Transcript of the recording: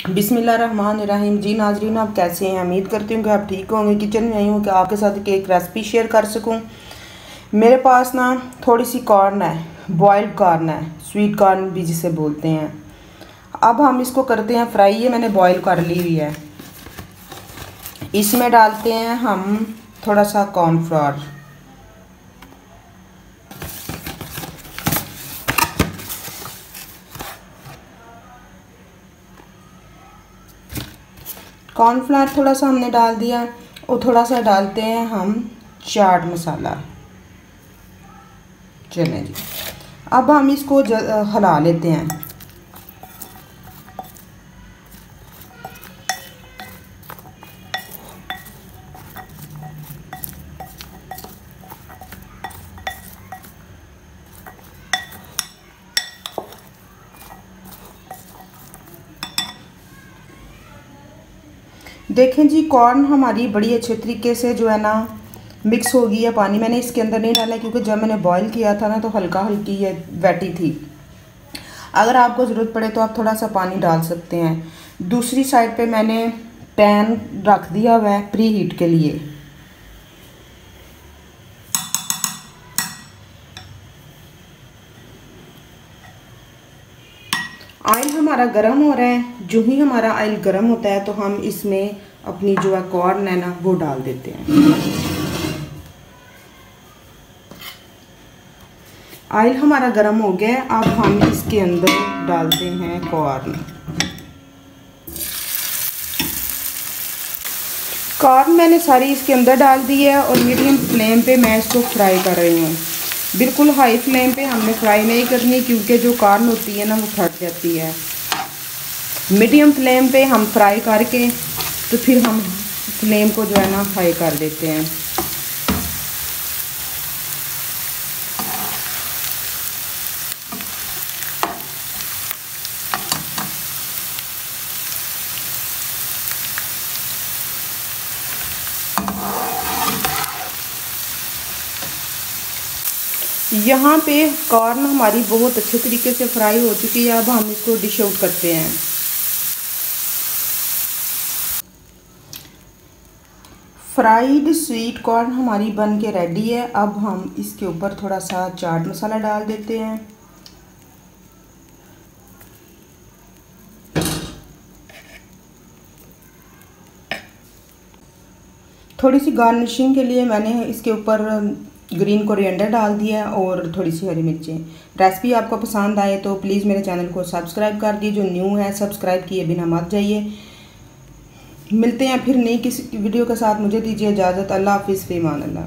बिस्मिल्लाहिर्रहमानिर्रहीम। जी नाजरीन, आप कैसे हैं? उम्मीद करती हूँ कि आप ठीक होंगे। किचन में आई हूँ कि आपके साथ एक रेसिपी शेयर कर सकूँ। मेरे पास ना थोड़ी सी कॉर्न है, बॉइल्ड कॉर्न है, स्वीट कॉर्न भी जिसे बोलते हैं। अब हम इसको करते हैं फ्राई। ये मैंने बॉयल कर ली हुई है। इसमें डालते हैं हम थोड़ा सा कॉर्नफ्लोर, कॉर्नफ्लोर थोड़ा सा हमने डाल दिया और थोड़ा सा डालते हैं हम चाट मसाला। चलें जी, अब हम इसको हिला लेते हैं। देखें जी, कॉर्न हमारी बड़ी अच्छे तरीके से जो है ना मिक्स हो गई है। पानी मैंने इसके अंदर नहीं डाला क्योंकि जब मैंने बॉईल किया था ना तो हल्का हल्की ये वेटी थी। अगर आपको ज़रूरत पड़े तो आप थोड़ा सा पानी डाल सकते हैं। दूसरी साइड पे मैंने पैन रख दिया हुआ है प्री हीट के लिए। ऑयल हमारा गर्म हो रहा है। जो ही हमारा ऑयल गर्म होता है तो हम इसमें अपनी जो है कॉर्न है ना वो डाल देते हैं। ऑयल हमारा गर्म हो गया है। अब हम इसके अंदर डालते हैं कॉर्न मैंने सारी इसके अंदर डाल दी है और मीडियम फ्लेम पे मैं इसको फ्राई कर रही हूँ। बिल्कुल हाई फ्लेम पे हमने फ्राई नहीं करनी क्योंकि जो कॉर्न होती है ना वो फट जाती है। मीडियम फ्लेम पे हम फ्राई करके तो फिर हम फ्लेम को जो है ना हाई कर देते हैं। यहाँ पे कॉर्न हमारी बहुत अच्छे तरीके से फ्राई हो चुकी है। अब हम इसको डिश आउट करते हैं। फ्राइड स्वीट कॉर्न हमारी बन के रेडी है। अब हम इसके ऊपर थोड़ा सा चाट मसाला डाल देते हैं। थोड़ी सी गार्निशिंग के लिए मैंने इसके ऊपर ग्रीन कोरिएंडर डाल दिया और थोड़ी सी हरी मिर्चें। रेसिपी आपको पसंद आए तो प्लीज़ मेरे चैनल को सब्सक्राइब कर दीजिए। जो न्यू है सब्सक्राइब किए बिना मत जाइए। मिलते हैं फिर नई किसी वीडियो के साथ। मुझे दीजिए इजाज़त। अल्लाह हाफिज़, फ़ी अमान अल्लाह।